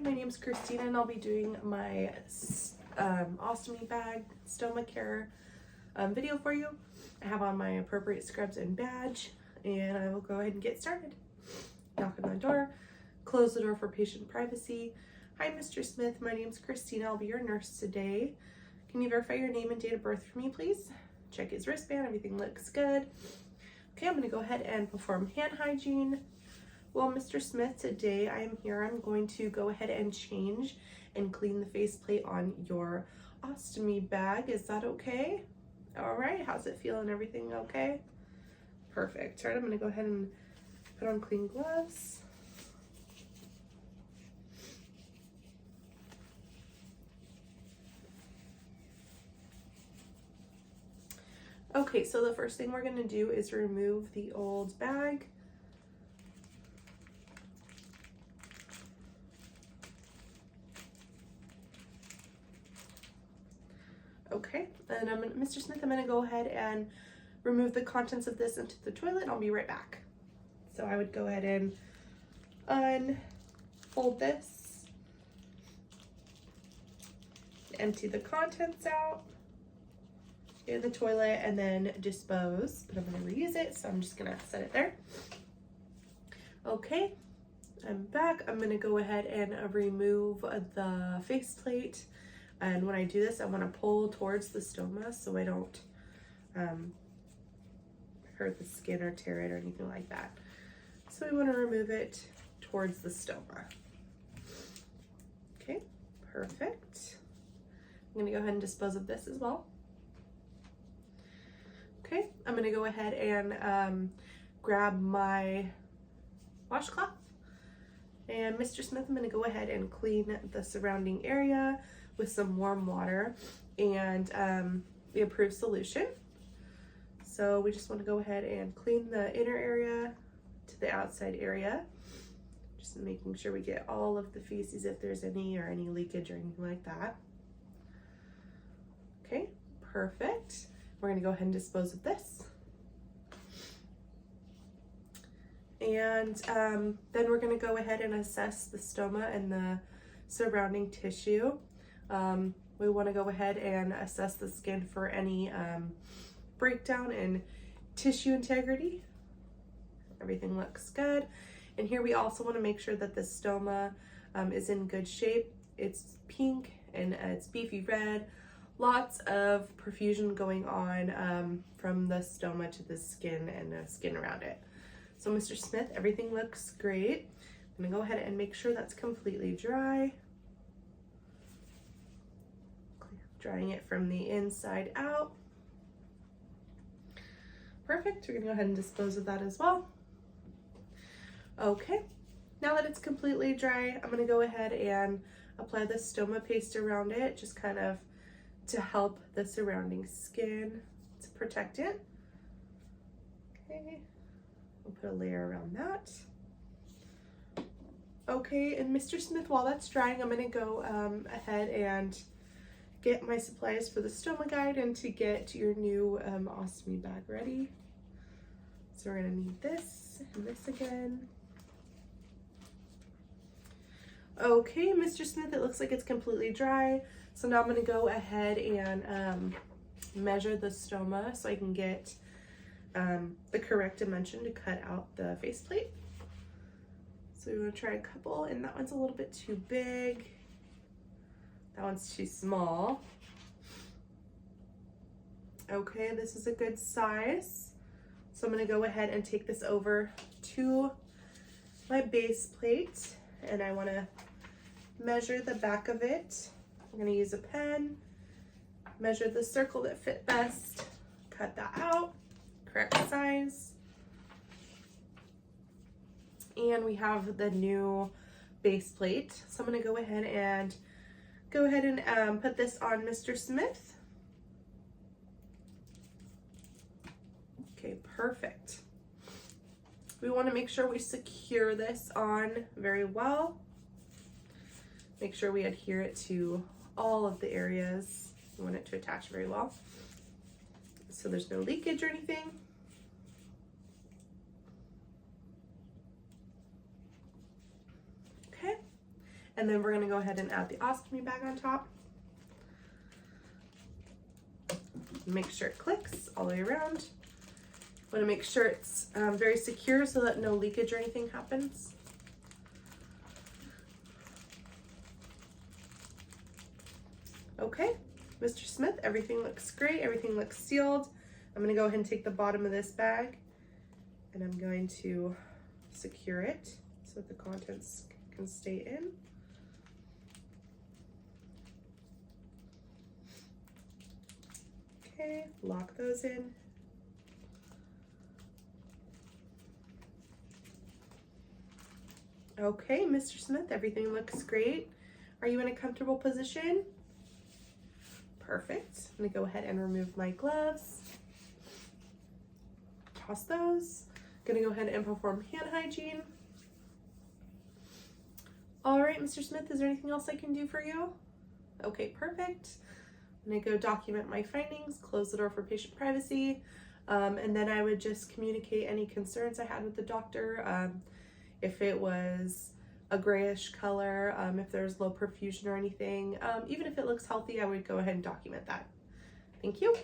my name is Christina and I'll be doing my ostomy bag stoma care video for you. I have on my appropriate scrubs and badge, and I will go ahead and get started. Knock on the door, close the door for patient privacy. Hi, Mr. Smith. My name is Christina. I'll be your nurse today. Can you verify your name and date of birth for me, please? Check his wristband. Everything looks good. Okay, I'm going to go ahead and perform hand hygiene. Well, Mr. Smith, today I'm going to go ahead and change and clean the faceplate on your ostomy bag. Is that okay? All right, how's it feeling? Everything okay? Perfect. All right, I'm going to go ahead and put on clean gloves. Okay, so the first thing we're going to do is remove the old bag. Okay, and Mr. Smith, I'm going to go ahead and remove the contents of this into the toilet, and I'll be right back. So I would go ahead and unfold this, empty the contents out in the toilet, and then dispose. But I'm going to reuse it, so I'm just going to set it there. Okay, I'm back. I'm going to go ahead and remove the faceplate. And when I do this, I want to pull towards the stoma so I don't hurt the skin or tear it or anything like that. So we want to remove it towards the stoma. Okay, perfect. I'm going to go ahead and dispose of this as well. Okay, I'm going to go ahead and grab my washcloth. And Mr. Smith, I'm going to go ahead and clean the surrounding area with some warm water and the approved solution. So we just want to go ahead and clean the inner area to the outside area, just making sure we get all of the feces if there's any, or any leakage or anything like that. Okay, perfect. We're going to go ahead and dispose of this. And then we're going to go ahead and assess the stoma and the surrounding tissue. We want to go ahead and assess the skin for any breakdown in tissue integrity. Everything looks good. And here we also want to make sure that the stoma is in good shape. It's pink and it's beefy red. Lots of perfusion going on from the stoma to the skin and the skin around it. So Mr. Smith, everything looks great. I'm gonna go ahead and make sure that's completely dry. Drying it from the inside out. Perfect, we're gonna go ahead and dispose of that as well. Okay, now that it's completely dry, I'm gonna go ahead and apply the stoma paste around it, just kind of to help the surrounding skin to protect it. Okay, we'll put a layer around that. Okay, and Mr. Smith, while that's drying, I'm gonna go ahead and get my supplies for the stoma guide and to get your new ostomy bag ready. So we're gonna need this and this again. Okay, Mr. Smith, it looks like it's completely dry. So now I'm gonna go ahead and measure the stoma so I can get the correct dimension to cut out the faceplate. So we want to try a couple, and that one's a little bit too big. That one's too small. Okay, this is a good size. So I'm going to go ahead and take this over to my base plate, and I want to measure the back of it. I'm going to use a pen, measure the circle that fit best, cut that out, correct size. And we have the new base plate. So I'm going to go ahead and put this on Mr. Smith. Okay, perfect. We want to make sure we secure this on very well. Make sure we adhere it to all of the areas. We want it to attach very well, so there's no leakage or anything. And then we're gonna go ahead and add the ostomy bag on top. Make sure it clicks all the way around. Want to make sure it's very secure so that no leakage or anything happens. Okay, Mr. Smith, everything looks great. Everything looks sealed. I'm going to go ahead and take the bottom of this bag and I'm going to secure it so that the contents can stay in. Okay, lock those in. Okay, Mr. Smith, everything looks great. Are you in a comfortable position? Perfect. I'm gonna go ahead and remove my gloves. Toss those. Gonna go ahead and perform hand hygiene. All right, Mr. Smith, is there anything else I can do for you? Okay, perfect. I'm gonna go document my findings, close the door for patient privacy, and then I would just communicate any concerns I had with the doctor. If it was a grayish color, if there's low perfusion or anything, even if it looks healthy, I would go ahead and document that. Thank you.